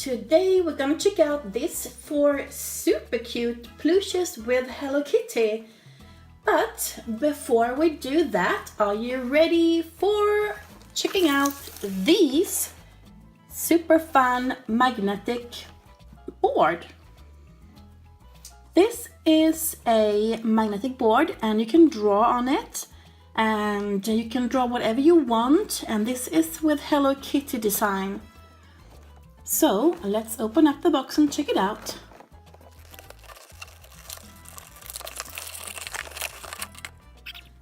Today we're gonna check out these 4 super cute plushes with Hello Kitty. But before we do that, are you ready for checking out these super fun magnetic board? This is a magnetic board and you can draw on it and you can draw whatever you want, and this is with Hello Kitty design. So let's open up the box and check it out.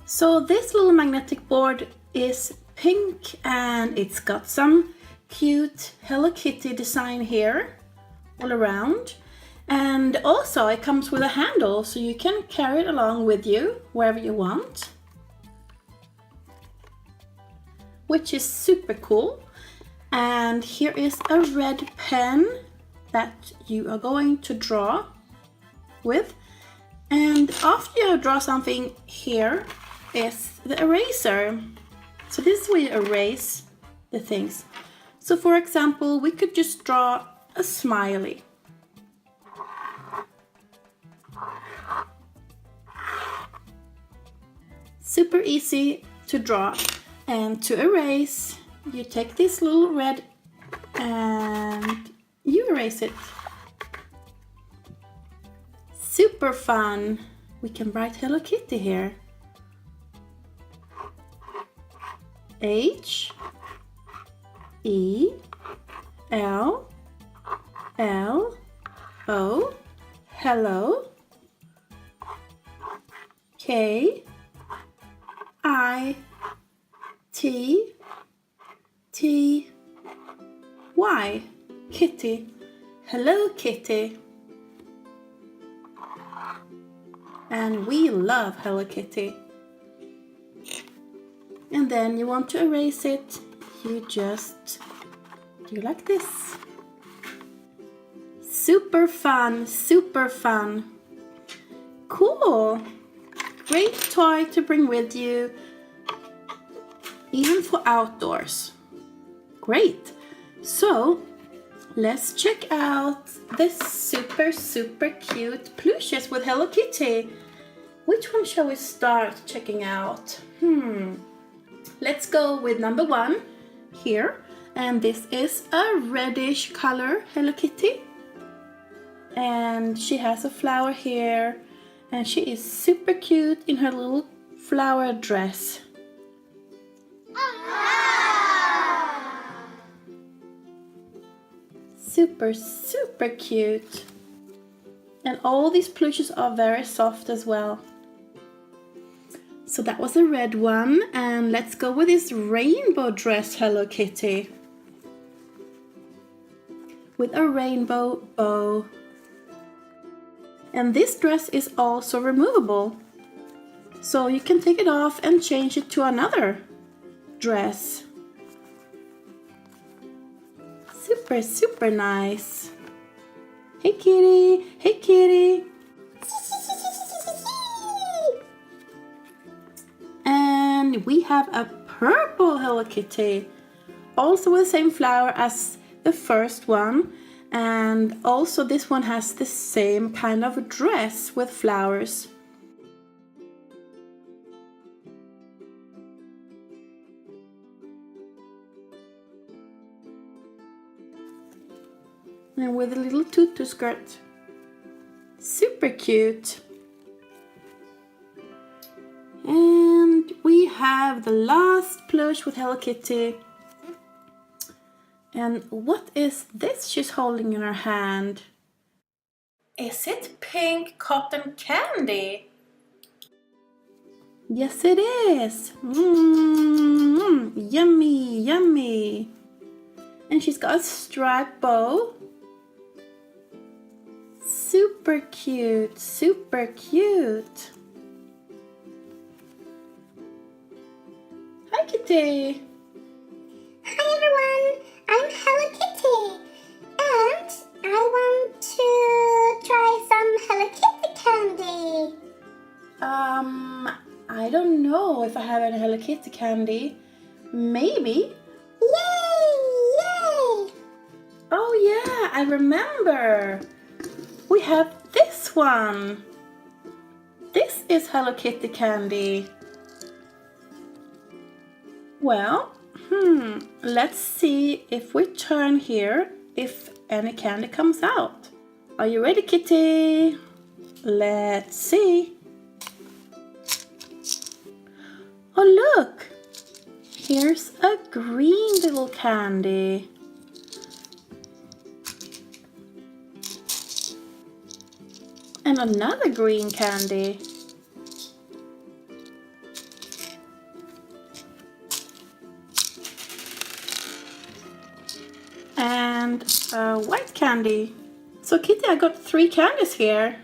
So this little magnetic board is pink and it's got some cute Hello Kitty design here all around. And also it comes with a handle so you can carry it along with you wherever you want, which is super cool. And here is a red pen that you are going to draw with. And after you draw something, here is the eraser. So this is where you erase the things. So for example, we could just draw a smiley. Super easy to draw. And to erase, you take this little red and you erase it. Super fun. We can write Hello Kitty here. H E L L O, hello. K I T T Y, Kitty. Hello Kitty. And we love Hello Kitty. And then you want to erase it, you just do like this. Super fun, super fun. Cool. Great toy to bring with you, even for outdoors. Great. So let's check out this super cute plushes with Hello Kitty. Which one shall we start checking out? Let's go with number 1 here. And this is a reddish color Hello Kitty. And she has a flower here. And she is super cute in her little flower dress. Super cute. And all these plushes are very soft as well. So that was a red one, and let's go with this rainbow dress Hello Kitty with a rainbow bow. And this dress is also removable, so you can take it off and change it to another dress. Super nice. Hey kitty, hey kitty. And we have a purple Hello Kitty, also with the same flower as the first one, and also this one has the same kind of dress with flowers. And with a little tutu skirt. Super cute. And we have the last plush with Hello Kitty. And what is this she's holding in her hand? Is it pink cotton candy? Yes, it is. Yummy, yummy. And she's got a striped bow. Super cute, super cute. Hi, Kitty. Hi, everyone. I'm Hello Kitty. And I want to try some Hello Kitty candy. I don't know if I have any Hello Kitty candy. Maybe. Yay! Yay! Oh yeah, I remember. We have this one. This is Hello Kitty candy. Well, let's see if we turn here if any candy comes out. Are you ready, Kitty? Let's see. Oh look! Here's a green little candy. And another green candy. And a white candy. So Kitty, I got 3 candies here.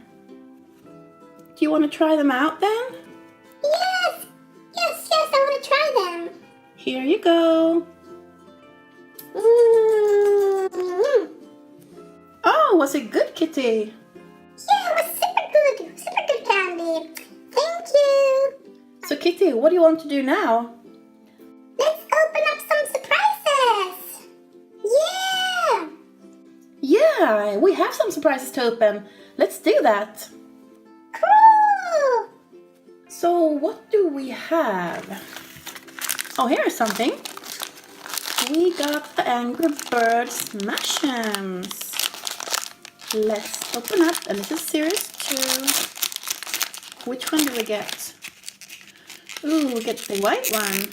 Do you want to try them out then? Yes! Yes, I want to try them. Here you go. Mm-hmm. Oh, was it good, Kitty? Yeah, it was super good candy. Thank you. So Kitty, what do you want to do now? Let's open up some surprises. Yeah. Yeah, we have some surprises to open. Let's do that. Cool. So what do we have? Oh, here's something. We got the Angry Birds Smashems. Let's open up, and this is series 2. Which one do we get? Ooh, we get the white one.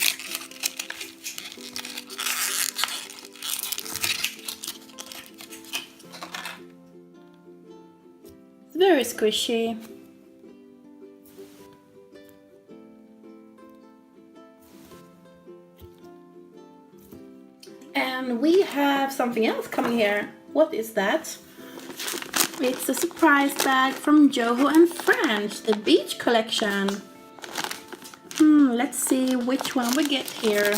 It's very squishy. And we have something else coming here. What is that? It's a surprise bag from Joho and Friends, the beach collection. Let's see which one we get here.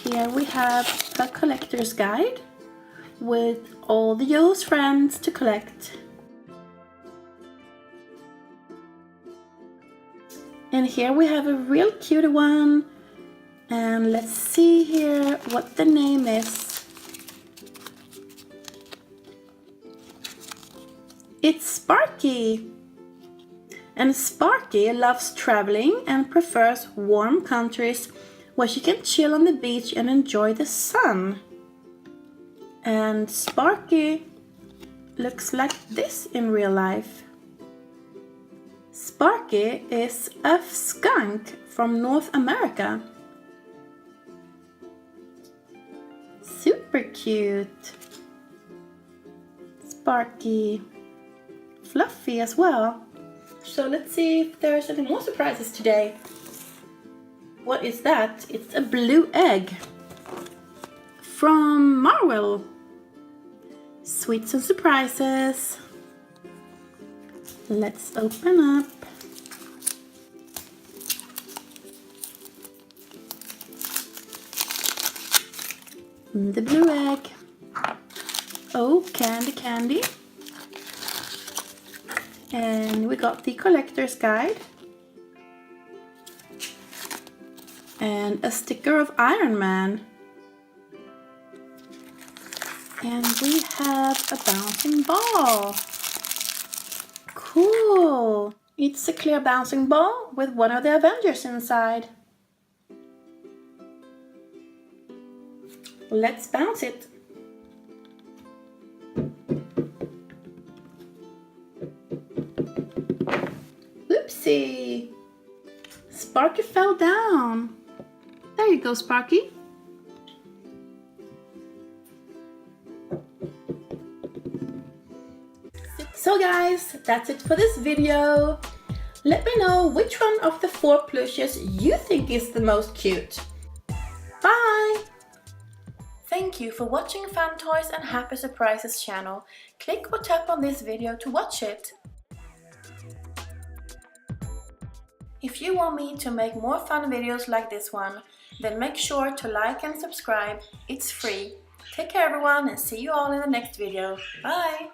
Here we have a collector's guide with all the Joho's friends to collect. And here we have a real cute one. And let's see here what the name is. It's Sparky. And Sparky loves traveling and prefers warm countries where she can chill on the beach and enjoy the sun. And Sparky looks like this in real life. Sparky is a skunk from North America. Super cute. Sparky. Fluffy as well. So let's see if there's any more surprises today. What is that? It's a blue egg from Marvel. Sweets and surprises. Let's open up. The blue egg. Oh, candy. And we got the collector's guide. And a sticker of Iron Man. And we have a bouncing ball. Cool! It's a clear bouncing ball with one of the Avengers inside. Let's bounce it. Oopsie! Sparky fell down. There you go, Sparky. So guys, that's it for this video. Let me know which one of the 4 plushes you think is the most cute. Bye! Thank you for watching Fun Toys and Happy Surprises channel. Click or tap on this video to watch it. If you want me to make more fun videos like this one, then make sure to like and subscribe. It's free. Take care everyone and see you all in the next video. Bye!